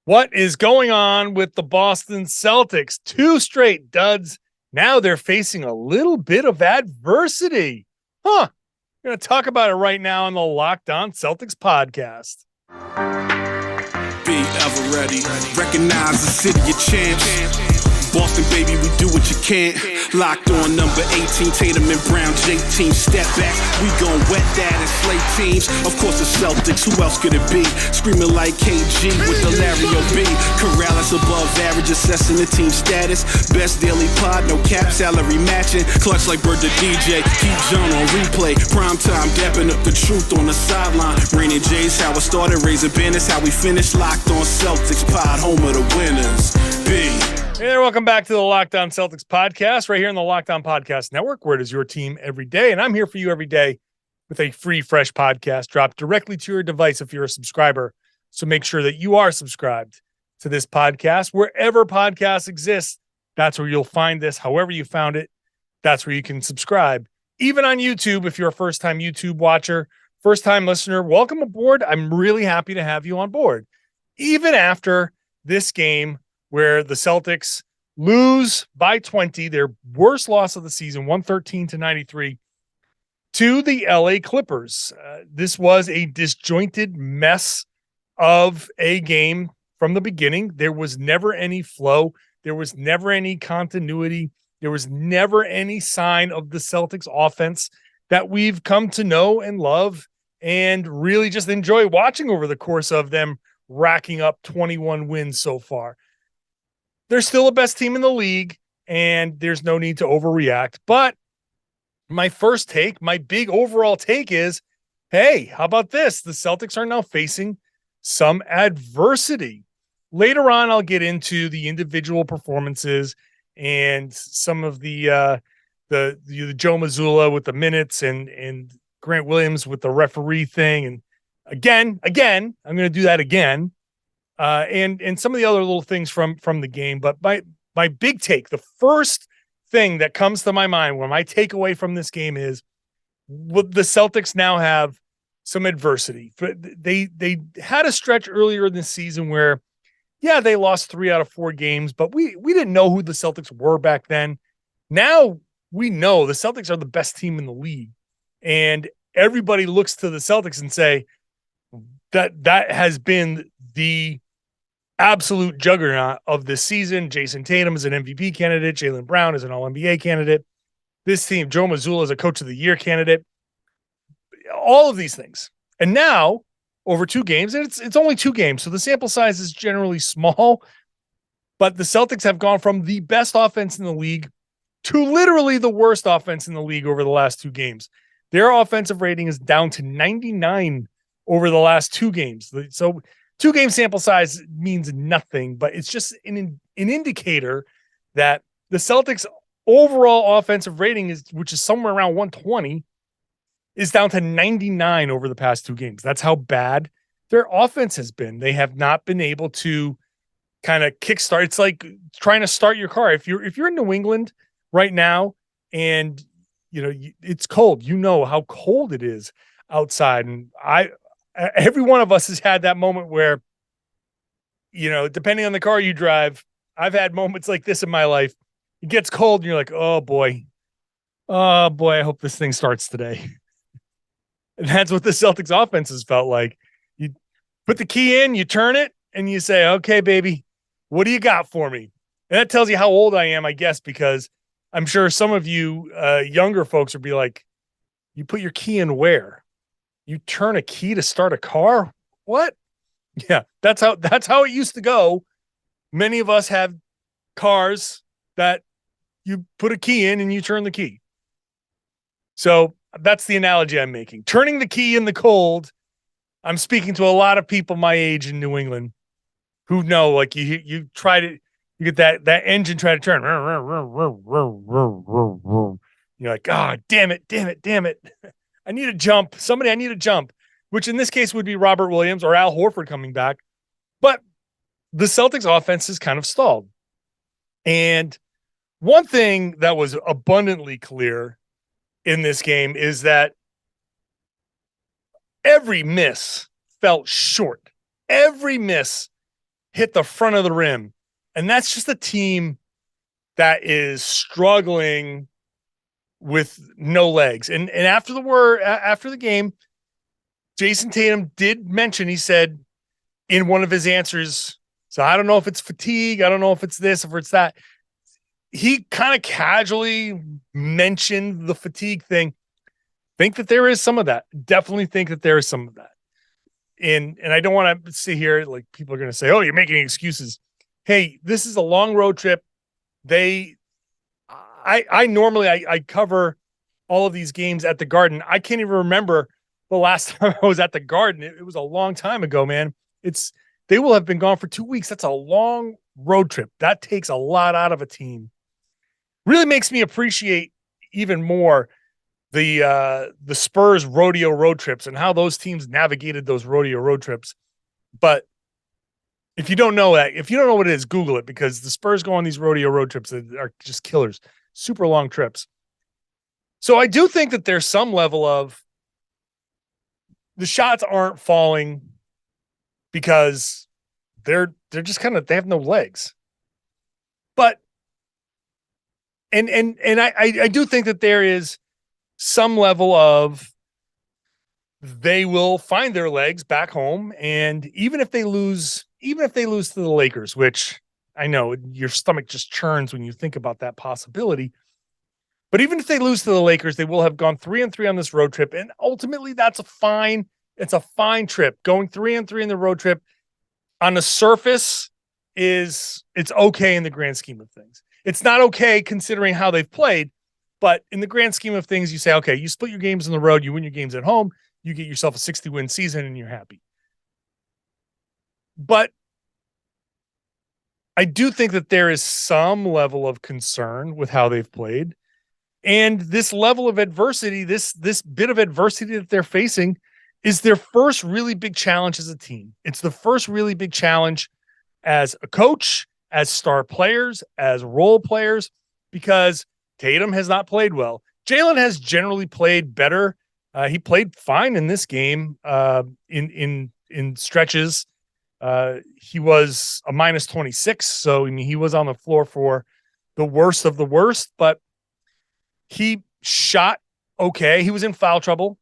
What is going on with the Boston Celtics? 2 straight duds. Now they're facing a little bit of adversity. We're going to talk about it right now on the Locked On Celtics podcast. Be ever ready. Recognize the city of champs. Boston, baby, we do what you can't. Locked on number 18, Tatum and Brown, J-team, step back. We gon' wet that and slay teams. Of course, the Celtics, who else could it be? Screaming like KG with the Larry O.B. Karalis above average, assessing the team status. Best daily pod, no cap, salary matching. Clutch like Bird the DJ, keep John on replay. Prime time, dapping up the truth on the sideline. Raining J's, how it started, raising banners, how we finished. Locked on Celtics pod, home of the winners. B. Hey there, welcome back to the Locked On Celtics podcast, right here on the Locked On Podcast Network, where it is your team every day. And I'm here for you every day with a free, fresh podcast dropped directly to your device if you're a subscriber. So make sure that you are subscribed to this podcast. Wherever podcasts exist, that's where you'll find this. However you found it, that's where you can subscribe. Even on YouTube, if you're a first-time YouTube watcher, first-time listener, welcome aboard. I'm really happy to have you on board. Even after this game, where the Celtics lose by 20, their worst loss of the season, 113-93, to the LA Clippers. This was a disjointed mess of a game from the beginning. There was never any flow. There was never any continuity. There was never any sign of the Celtics offense that we've come to know and love and really just enjoy watching over the course of them racking up 21 wins so far. They're still the best team in the league, and there's no need to overreact. But my first take, my big overall take is, hey, how about this? The Celtics are now facing some adversity. Later on, I'll get into the individual performances and some of the Joe Mazzulla with the minutes and Grant Williams with the referee thing. And again, I'm going to do that again. And some of the other little things from the game. But my big take, the first thing that comes to my mind when my takeaway from this game is the Celtics now have some adversity. They had a stretch earlier in the season where, yeah, they lost 3 out of 4 games, but we didn't know who the Celtics were back then. Now we know the Celtics are the best team in the league, and everybody looks to the Celtics and say that has been the absolute juggernaut of this season. Jayson Tatum is an MVP candidate. Jaylen Brown is an All-NBA candidate. This team, Joe Mazzulla is a Coach of the Year candidate. All of these things. And now, over 2 games, and it's only 2 games, so the sample size is generally small, but the Celtics have gone from the best offense in the league to literally the worst offense in the league over the last 2 games. Their offensive rating is down to 99 over the last 2 games. So 2-game sample size means nothing, but it's just an indicator that the Celtics' overall offensive rating which is somewhere around 120, is down to 99 over the past 2 games. That's how bad their offense has been. They have not been able to kind of kickstart. It's like trying to start your car. If you're in New England right now and it's cold, you know how cold it is outside, and every one of us has had that moment where, depending on the car you drive, I've had moments like this in my life. It gets cold and you're like, oh boy, I hope this thing starts today. And that's what the Celtics offense has felt like. You put the key in, you turn it, and you say, okay, baby, what do you got for me? And that tells you how old I am, I guess, because I'm sure some of you younger folks would be like, you put your key in where? You turn a key to start a car? What? Yeah, that's how it used to go. Many of us have cars that you put a key in and you turn the key. So that's the analogy I'm making. Turning the key in the cold. I'm speaking to a lot of people my age in New England who know, like you try to, you get that engine try to turn. You're like, oh, damn it. I need a jump. I need a jump, which in this case would be Robert Williams or Al Horford coming back. But the Celtics offense is kind of stalled. And one thing that was abundantly clear in this game is that every miss felt short. Every miss hit the front of the rim. And that's just a team that is struggling with no legs. And after the game, Jayson Tatum did mention, he said in one of his answers, so I don't know if it's fatigue, I don't know if it's this, if it's that. He kind of casually mentioned the fatigue thing. Think that there is some of that. Definitely think that there is some of that. And I don't want to sit here like people are going to say, "Oh, you're making excuses." Hey, this is a long road trip. I normally cover all of these games at the Garden. I can't even remember the last time I was at the Garden. It was a long time ago, man. They will have been gone for 2 weeks. That's a long road trip. That takes a lot out of a team. Really makes me appreciate even more the Spurs rodeo road trips and how those teams navigated those rodeo road trips. But if you don't know what it is, Google it, because the Spurs go on these rodeo road trips that are just killers, super long trips. So I do think that there's some level of the shots aren't falling because they're just kind of, they have no legs. But and I do think that there is some level of they will find their legs back home. And even if they lose to the Lakers, which I know your stomach just churns when you think about that possibility. But even if they lose to the Lakers, they will have gone 3-3 on this road trip. And ultimately it's a fine trip. Going 3-3 in the road trip on the surface it's okay in the grand scheme of things. It's not okay considering how they've played, but in the grand scheme of things, you say, okay, you split your games on the road, you win your games at home, you get yourself a 60-win season and you're happy. But I do think that there is some level of concern with how they've played. And this level of adversity, this bit of adversity that they're facing is their first really big challenge as a team. It's the first really big challenge as a coach, as star players, as role players, because Tatum has not played well. Jaylen has generally played better. He played fine in this game in stretches. He was a -26, so I mean he was on the floor for the worst of the worst, but he shot okay. He was in foul trouble.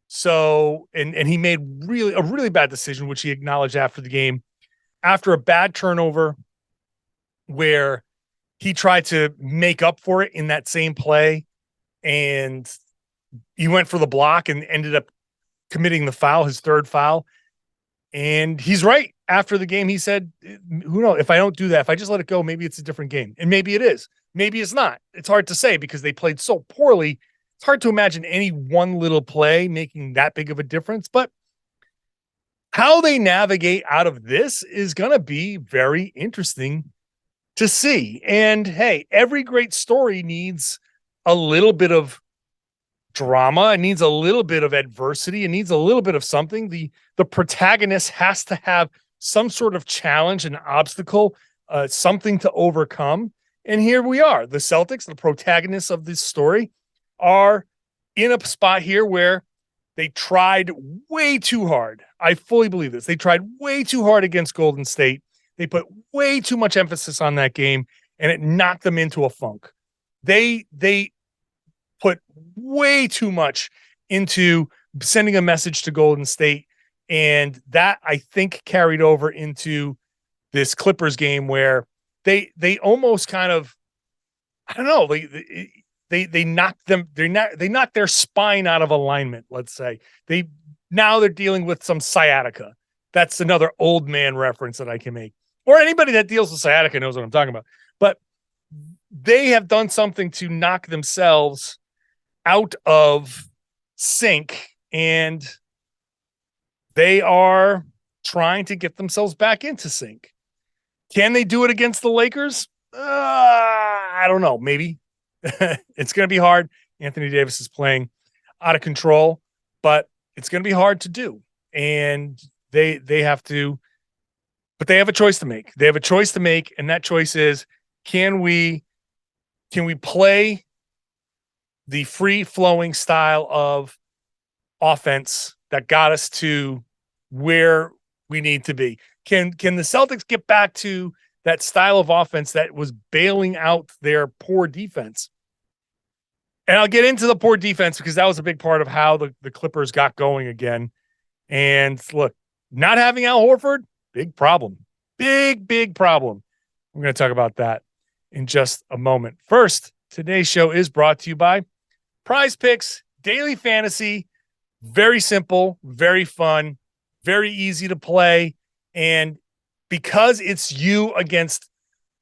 So and he made a really bad decision, which he acknowledged after the game, after a bad turnover where he tried to make up for it in that same play, and he went for the block and ended up committing the foul, his third foul. And he's right. After the game, he said, who knows, if I don't do that, if I just let it go, maybe it's a different game. And maybe it is. Maybe it's not. It's hard to say because they played so poorly. It's hard to imagine any one little play making that big of a difference. But how they navigate out of this is going to be very interesting to see. And hey, every great story needs a little bit of drama. It needs a little bit of adversity. It needs a little bit of something. The protagonist has to have some sort of challenge, an obstacle, something to overcome. And here we are. The Celtics, the protagonists of this story, are in a spot here where they tried way too hard. I fully believe this. They tried way too hard against Golden State. They put way too much emphasis on that game, and it knocked them into a funk. They put way too much into sending a message to Golden State, and that I think carried over into this Clippers game where they almost kind of, I don't know, they knocked them, they knocked their spine out of alignment. Let's say now they're dealing with some sciatica. That's another old man reference that I can make, or anybody that deals with sciatica knows what I'm talking about. But they have done something to knock themselves out of sync, and they are trying to get themselves back into sync. Can they do it against the Lakers? I don't know. Maybe. It's going to be hard. Anthony Davis is playing out of control, but it's going to be hard to do. And they have to, but they have a choice to make. They have a choice to make, and that choice is, can we play the free-flowing style of offense that got us to where we need to be? Can the Celtics get back to that style of offense that was bailing out their poor defense? And I'll get into the poor defense because that was a big part of how the Clippers got going again. And look, not having Al Horford, big problem. Big problem. We're going to talk about that in just a moment. First, today's show is brought to you by PrizePicks, daily fantasy. Very simple, very fun, very easy to play. And because it's you against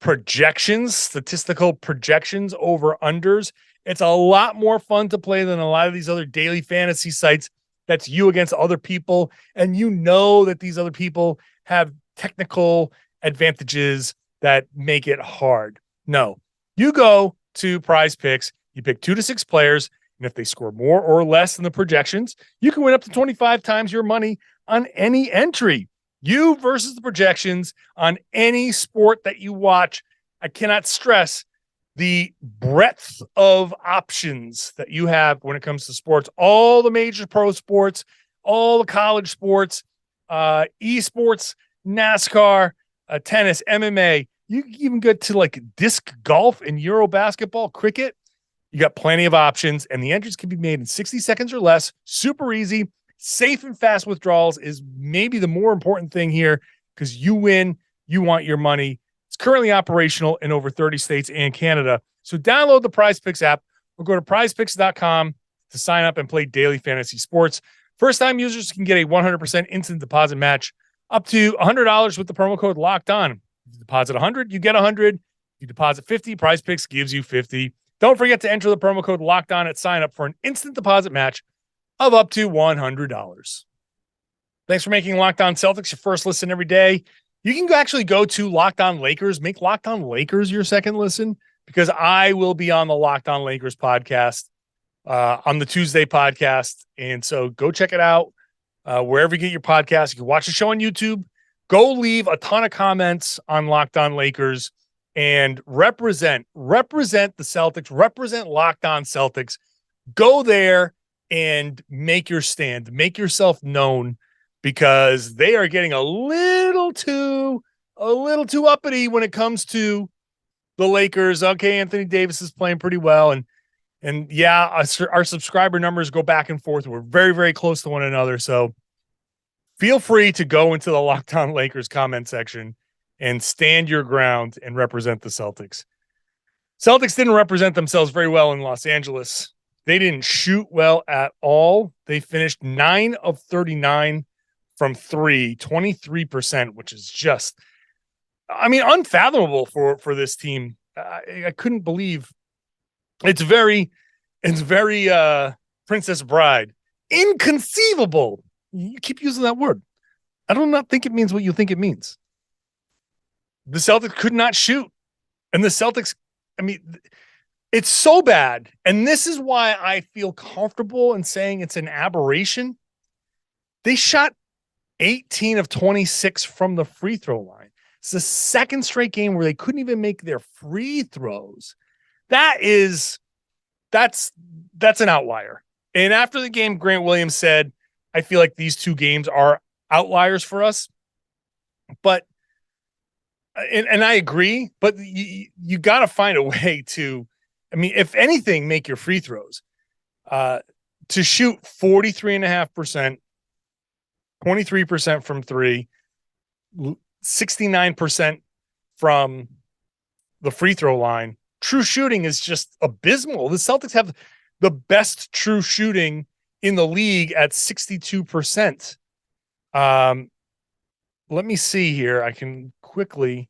projections, statistical projections over unders, it's a lot more fun to play than a lot of these other daily fantasy sites. That's you against other people. And you know that these other people have technical advantages that make it hard. No, you go to PrizePicks, you pick 2 to 6 players, and if they score more or less than the projections, you can win up to 25 times your money on any entry. You versus the projections on any sport that you watch. I cannot stress the breadth of options that you have when it comes to sports. All the major pro sports, all the college sports, esports, NASCAR, tennis, MMA. You can even get to like disc golf and Euro basketball, cricket. You got plenty of options, and the entries can be made in 60 seconds or less. Super easy. Safe and fast withdrawals is maybe the more important thing here because you win, you want your money. It's currently operational in over 30 states and Canada. So download the PrizePicks app or go to prizepicks.com to sign up and play daily fantasy sports. First-time users can get a 100% instant deposit match up to $100 with the promo code Locked On. If you deposit $100, you get $100. If you deposit $50, PrizePicks gives you $50. Don't forget to enter the promo code Locked On at sign up for an instant deposit match of up to $100. Thanks for making Locked On Celtics your first listen every day. You can actually go to Locked On Lakers, make Locked On Lakers your second listen, because I will be on the Locked On Lakers podcast on the Tuesday podcast. And so go check it out wherever you get your podcast. You can watch the show on YouTube. Go leave a ton of comments on Locked On Lakers and represent the Celtics, represent Locked On Celtics. Go there and make your stand, make yourself known, because they are getting a little too uppity when it comes to the Lakers. Okay, Anthony Davis is playing pretty well, and yeah, our subscriber numbers go back and forth. We're very, very close to one another. So feel free to go into the Locked On Lakers comment section and stand your ground and represent the Celtics. Celtics didn't represent themselves very well in Los Angeles. They didn't shoot well at all. They finished 9 of 39 from 3, 23%, which is just, unfathomable for this team. I couldn't believe. It's very Princess Bride. Inconceivable. You keep using that word. I do not think it means what you think it means. The Celtics could not shoot. And the Celtics, it's so bad. And this is why I feel comfortable in saying it's an aberration. They shot 18 of 26 from the free throw line. It's the second straight game where they couldn't even make their free throws. That's an outlier. And after the game, Grant Williams said, I feel like these 2 games are outliers for us. But, and I agree, but you got to find a way to, if anything, make your free throws. To shoot 43.5%, 23% from 3, 69% from the free throw line. True shooting is just abysmal. The Celtics have the best true shooting in the league at 62%. Let me see here. I can quickly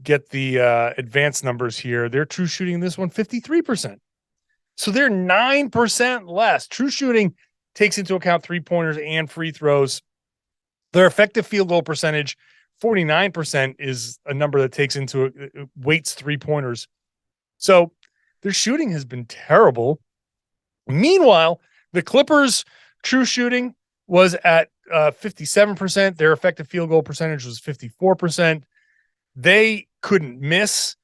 get the advanced numbers here. Their true shooting in this one, 53%. So they're 9% less. True shooting takes into account 3-pointers and free throws. Their effective field goal percentage, 49%, is a number that takes into weights 3-pointers. So their shooting has been terrible. Meanwhile, the Clippers' true shooting was at 57%. Their effective field goal percentage was 54%. They couldn't miss.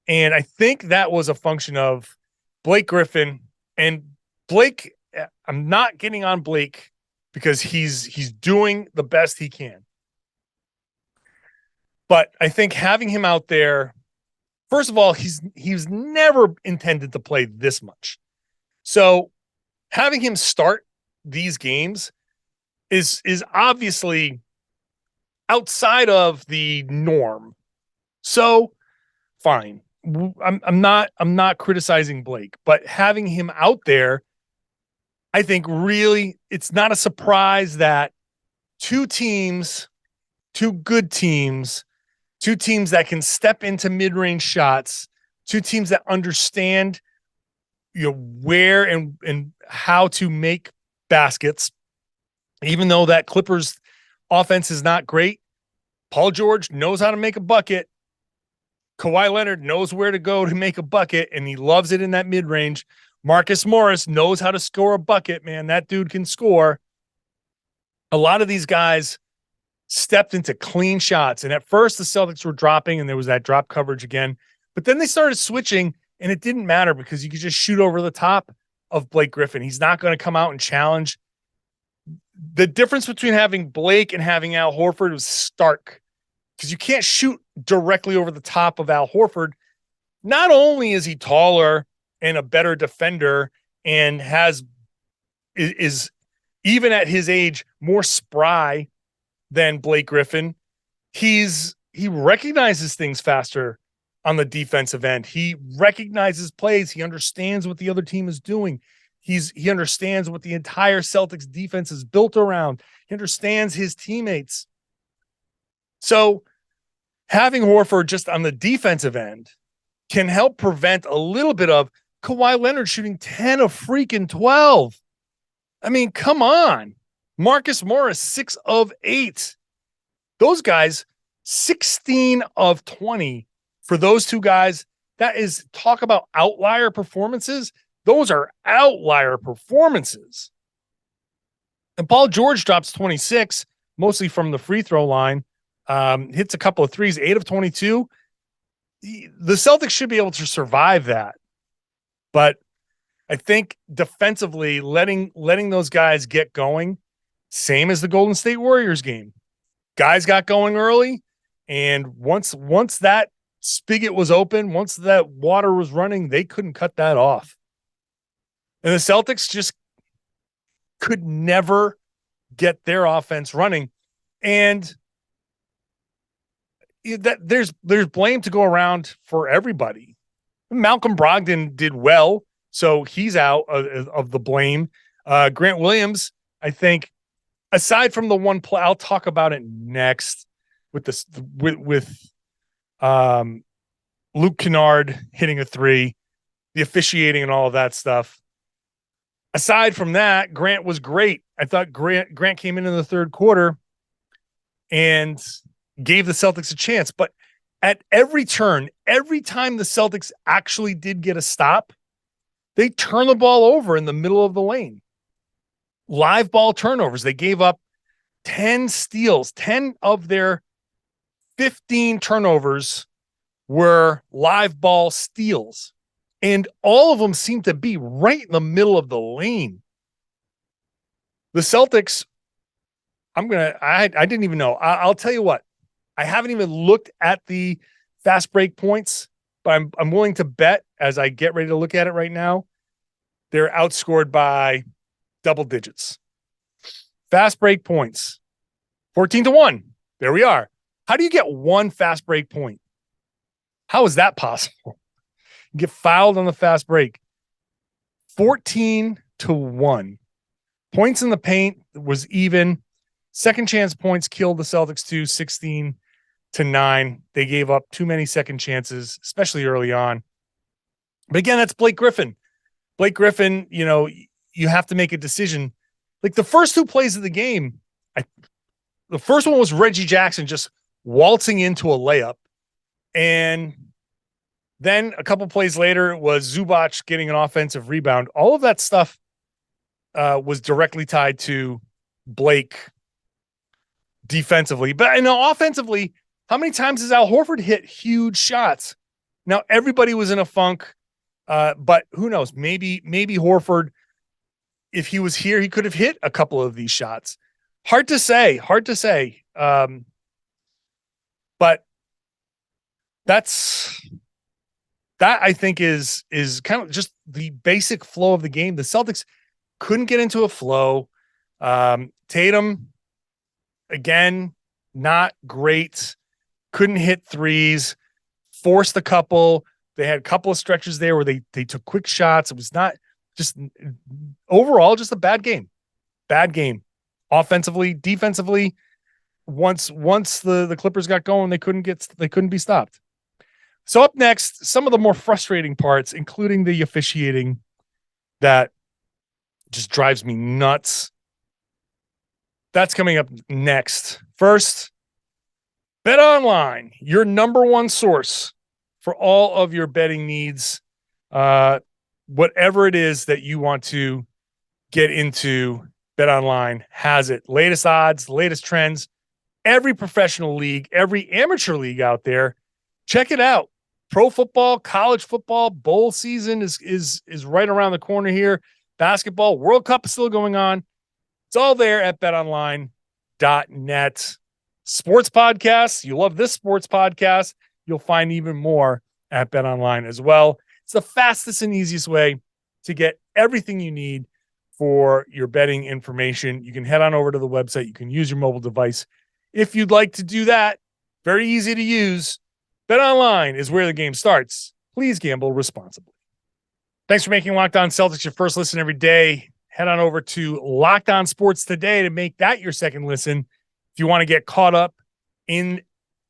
And I think that was a function of Blake Griffin. And Blake, I'm not getting on Blake because he's doing the best he can. But I think having him out there, first of all, he's never intended to play this much. So having him start these games is obviously outside of the norm. So fine. I'm not criticizing Blake, but having him out there, I think really it's not a surprise that two good teams, two teams that can step into mid-range shots, two teams that understand where and how to make baskets. Even though that Clippers offense is not great, Paul George knows how to make a bucket. Kawhi Leonard knows where to go to make a bucket, and he loves it in that mid-range. Marcus Morris knows how to score a bucket, man. That dude can score. A lot of these guys stepped into clean shots, and at first the Celtics were dropping, and there was that drop coverage again. But then they started switching, and it didn't matter because you could just shoot over the top of Blake Griffin. He's not going to come out and challenge. The difference between having Blake and having Al Horford was stark because you can't shoot directly over the top of Al Horford. Not only is he taller and a better defender and is even at his age more spry than Blake Griffin, he recognizes things faster on the defensive end. He recognizes plays. He understands what the other team is doing. He understands what the entire Celtics defense is built around. He understands his teammates. So having Horford just on the defensive end can help prevent a little bit of Kawhi Leonard shooting 10 of freaking 12. I mean, come on. Marcus Morris, 6 of 8. Those guys, 16 of 20 for those two guys. That is, talk about outlier performances. Those are outlier performances. And Paul George drops 26, mostly from the free throw line. Hits a couple of threes, 8 of 22. The Celtics should be able to survive that. But I think defensively, letting those guys get going, same as the Golden State Warriors game. Guys got going early, and once that spigot was open, once that water was running, they couldn't cut that off. And the Celtics just could never get their offense running. And that there's blame to go around for everybody. Malcolm Brogdon did well, so he's out of the blame. Grant Williams, I think, aside from the one play, I'll talk about it next with this with Luke Kennard hitting a 3, the officiating and all of that stuff. Aside from that, Grant was great. I thought Grant came in the third quarter and gave the Celtics a chance. But at every turn, every time the Celtics actually did get a stop, they turned the ball over in the middle of the lane. Live ball turnovers. They gave up 10 steals. 10 of their 15 turnovers were live ball steals. And all of them seem to be right in the middle of the lane. The Celtics, I didn't even know. I'll tell you what, I haven't even looked at the fast break points, but I'm willing to bet as I get ready to look at it right now, they're outscored by double digits. Fast break points, 14-1. There we are. How do you get one fast break point? How is that possible? Get fouled on the fast break. 14-1. Points in the paint was even. Second chance points killed the Celtics too, 16-9. They gave up too many second chances, especially early on. But again, that's Blake Griffin. Blake Griffin, you have to make a decision. Like the first 2 plays of the game, the first one was Reggie Jackson just waltzing into a layup. And then a couple plays later, it was Zubac getting an offensive rebound. All of that stuff was directly tied to Blake defensively. But offensively, how many times has Al Horford hit huge shots? Now, everybody was in a funk, but who knows? Maybe Horford, if he was here, he could have hit a couple of these shots. Hard to say. But that I think is kind of just the basic flow of the game. The Celtics couldn't get into a flow. Tatum, again, not great. Couldn't hit threes, forced a couple. They had a couple of stretches there where they took quick shots. It was not just overall just a bad game. Bad game. Offensively, defensively. Once the Clippers got going, they couldn't be stopped. So up next, some of the more frustrating parts, including the officiating that just drives me nuts. That's coming up next. First, BetOnline, your number one source for all of your betting needs. Whatever it is that you want to get into, BetOnline has it. Latest odds, latest trends, every professional league, every amateur league out there. Check it out. Pro football, college football, bowl season is right around the corner here. Basketball, World Cup is still going on. It's all there at betonline.net. Sports podcasts, you love this sports podcast, you'll find even more at BetOnline as well. It's the fastest and easiest way to get everything you need for your betting information. You can head on over to the website. You can use your mobile device if you'd like to do that. Very easy to use. BetOnline is where the game starts. Please gamble responsibly. Thanks for making Locked On Celtics your first listen every day. Head on over to Locked On Sports today to make that your second listen. If you want to get caught up in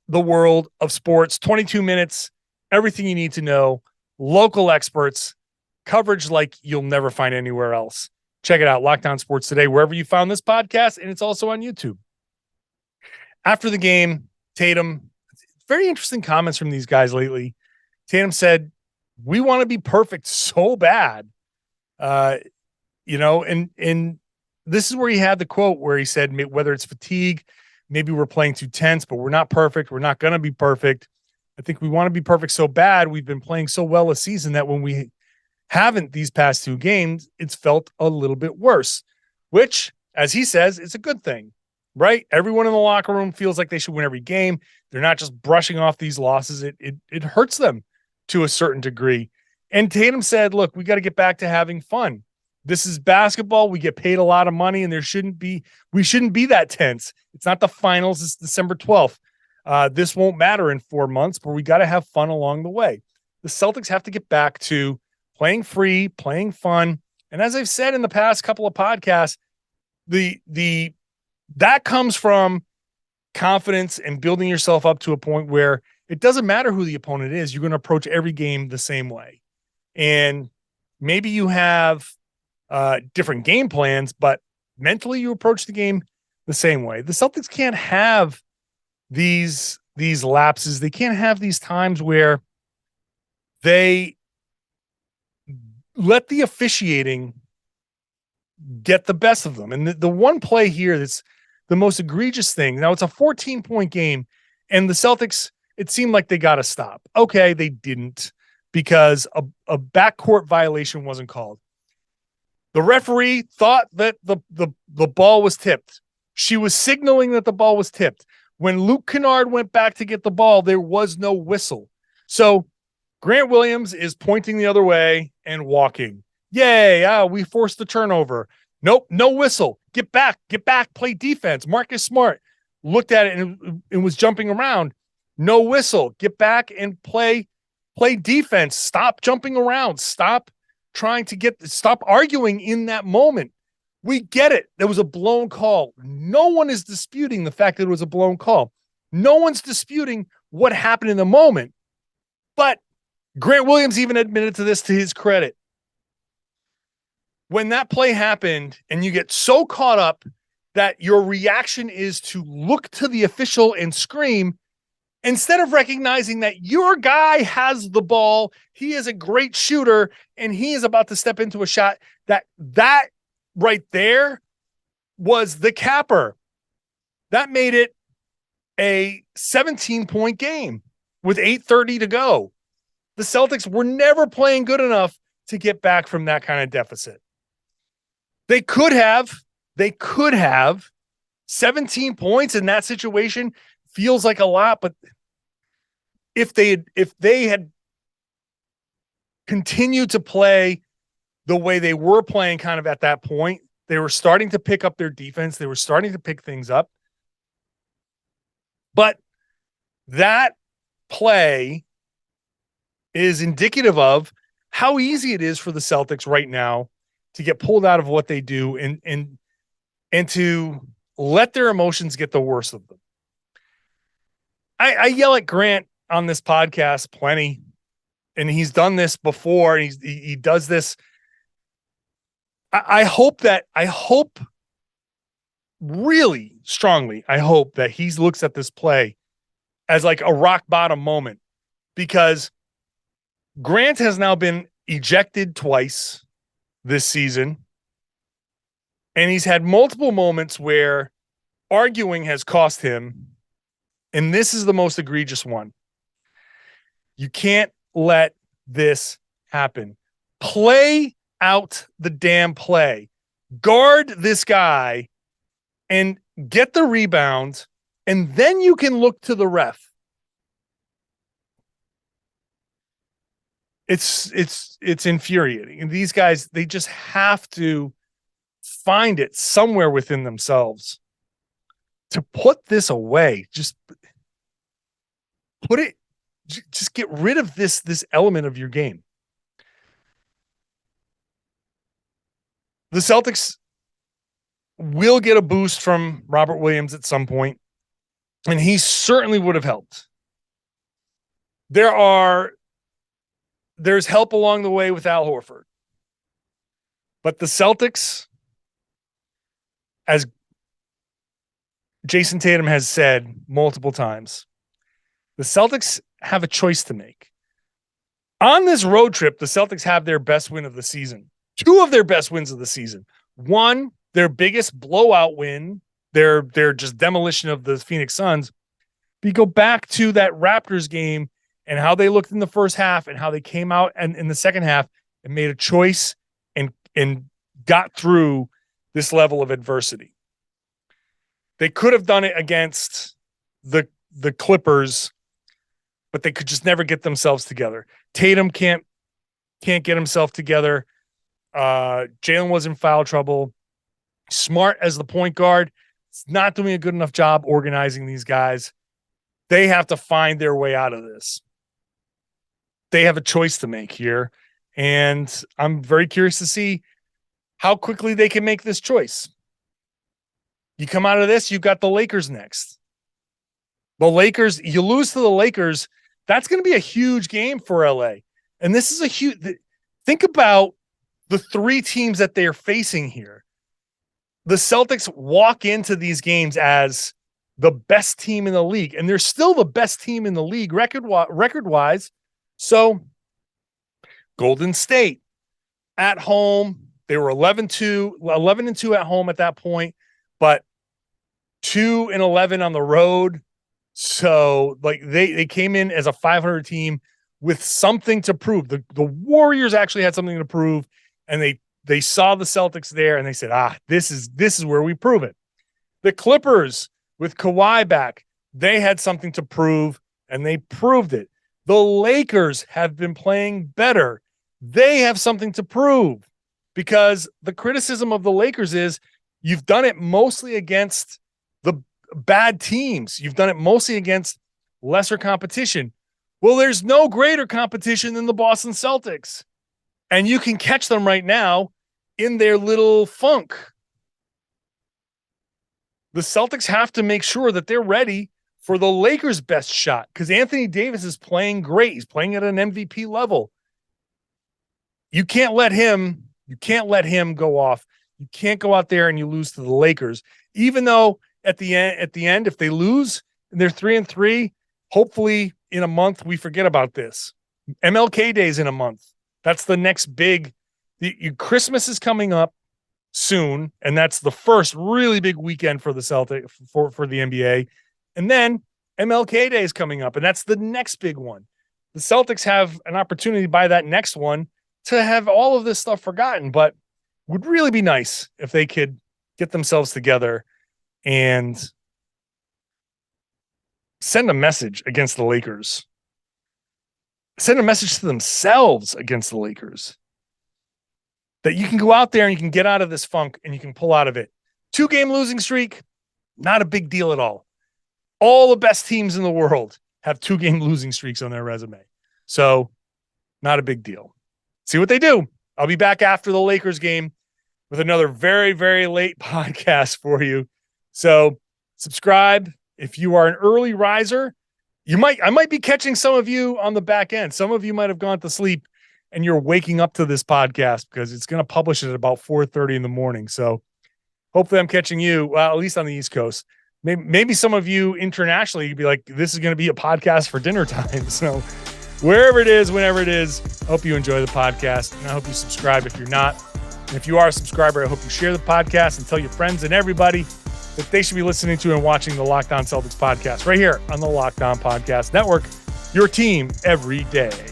the world of sports, 22 minutes, everything you need to know, local experts, coverage like you'll never find anywhere else. Check it out, Locked On Sports today, wherever you found this podcast, and it's also on YouTube. After the game, Tatum, very interesting comments from these guys lately. Tatum said, we want to be perfect so bad. And this is where he had the quote where he said, whether it's fatigue, maybe we're playing too tense, but we're not perfect. We're not going to be perfect. I think we want to be perfect so bad. We've been playing so well this season that when we haven't these past two games, it's felt a little bit worse, which, as he says, is a good thing, right? Everyone in the locker room feels like they should win every game. They're not just brushing off these losses. It hurts them to a certain degree. And Tatum said, look, we got to get back to having fun. This is basketball. We get paid a lot of money, and we shouldn't be that tense. It's not the finals. It's December 12th. This won't matter in 4 months, but we got to have fun along the way. The Celtics have to get back to playing free, playing fun. And as I've said in the past couple of podcasts, that comes from confidence and building yourself up to a point where it doesn't matter who the opponent is. You're going to approach every game the same way. And maybe you have different game plans, but mentally you approach the game the same way. The Celtics can't have these lapses. They can't have these times where they let the officiating get the best of them. And the one play here that's the most egregious thing. Now it's a 14-point game, and the Celtics, it seemed like they got to stop. Okay, they didn't, because a backcourt violation wasn't called. The referee thought that the ball was tipped. She was signaling that the ball was tipped. When Luke Kennard went back to get the ball, there was no whistle. So Grant Williams is pointing the other way and walking. Yay, we forced the turnover. Nope, no whistle. Get back, play defense. Marcus Smart looked at it and was jumping around. No whistle. Get back and play defense. Stop jumping around. Stop arguing in that moment. We get it. There was a blown call. No one is disputing the fact that it was a blown call. No one's disputing what happened in the moment. But Grant Williams even admitted to this, to his credit. When that play happened and you get so caught up that your reaction is to look to the official and scream, instead of recognizing that your guy has the ball, he is a great shooter, and he is about to step into a shot, that right there was the capper. That made it a 17-point game with 8:30 to go. The Celtics were never playing good enough to get back from that kind of deficit. They could have 17 points in that situation. Feels like a lot, but if they had continued to play the way they were playing kind of at that point, they were starting to pick up their defense. They were starting to pick things up. But that play is indicative of how easy it is for the Celtics right now to get pulled out of what they do and to let their emotions get the worst of them. I yell at Grant on this podcast plenty, and he's done this before, and he does this. I hope really strongly, I hope that he looks at this play as like a rock bottom moment, because Grant has now been ejected twice this season, and he's had multiple moments where arguing has cost him, and this is the most egregious one. You can't let this happen. Play out the damn play. Guard this guy and get the rebound, and then you can look to the ref. It's infuriating. And these guys, they just have to find it somewhere within themselves to put this away. Just get rid of this element of your game. The Celtics will get a boost from Robert Williams at some point, and he certainly would have helped. There's help along the way with Al Horford. But the Celtics, as Jayson Tatum has said multiple times, the Celtics have a choice to make. On this road trip, the Celtics have their best win of the season. 2 of their best wins of the season. One, their biggest blowout win, their just demolition of the Phoenix Suns. But you go back to that Raptors game and how they looked in the first half and how they came out and in the second half and made a choice and got through this level of adversity. They could have done it against the Clippers, but they could just never get themselves together. Tatum can't get himself together. Jaylen was in foul trouble. Smart as the point guard, it's not doing a good enough job organizing these guys. They have to find their way out of this. They have a choice to make here, and I'm very curious to see how quickly they can make this choice. You come out of this, you've got the Lakers next. The Lakers, you lose to the Lakers, that's going to be a huge game for LA. And this is a huge, think about the 3 teams that they're facing here. The Celtics walk into these games as the best team in the league, and they're still the best team in the league record-wise. So Golden State at home, they were 11-2 at home at that point, but 2-11 on the road. So like they came in as a 500 team with something to prove. The Warriors actually had something to prove, and they saw the Celtics there and they said, this is where we prove it. The Clippers with Kawhi back, they had something to prove and they proved it. The Lakers have been playing better. They have something to prove, because the criticism of the Lakers is you've done it mostly against the bad teams. You've done it mostly against lesser competition. Well, there's no greater competition than the Boston Celtics. And you can catch them right now in their little funk. The Celtics have to make sure that they're ready for the Lakers' best shot, because Anthony Davis is playing great. He's playing at an MVP level. You can't let him go off. You can't go out there and you lose to the Lakers. Even though at the end, if they lose and they're 3-3, hopefully in a month we forget about this. MLK Day is in a month. That's the next big. Christmas is coming up soon, and that's the first really big weekend for the Celtics for the NBA. And then MLK Day is coming up, and that's the next big one. The Celtics have an opportunity by that next one to have all of this stuff forgotten, but would really be nice if they could get themselves together and send a message against the Lakers send a message to themselves against the Lakers that you can go out there and you can get out of this funk and you can pull out of it. 2-game losing streak, not a big deal at all. All the best teams in the world have 2-game losing streaks on their resume. So not a big deal. See what they do. I'll be back after the Lakers game with another very, very late podcast for you. So subscribe. If you are an early riser, I might be catching some of you on the back end. Some of you might have gone to sleep and you're waking up to this podcast because it's going to publish it at about 4:30 in the morning. So hopefully I'm catching you, well, at least on the East Coast. Maybe some of you internationally, you'd be like, this is going to be a podcast for dinner time. So wherever it is, whenever it is, I hope you enjoy the podcast. And I hope you subscribe if you're not. And if you are a subscriber, I hope you share the podcast and tell your friends and everybody that they should be listening to and watching the Locked On Celtics podcast right here on the Locked On Podcast Network. Your team every day.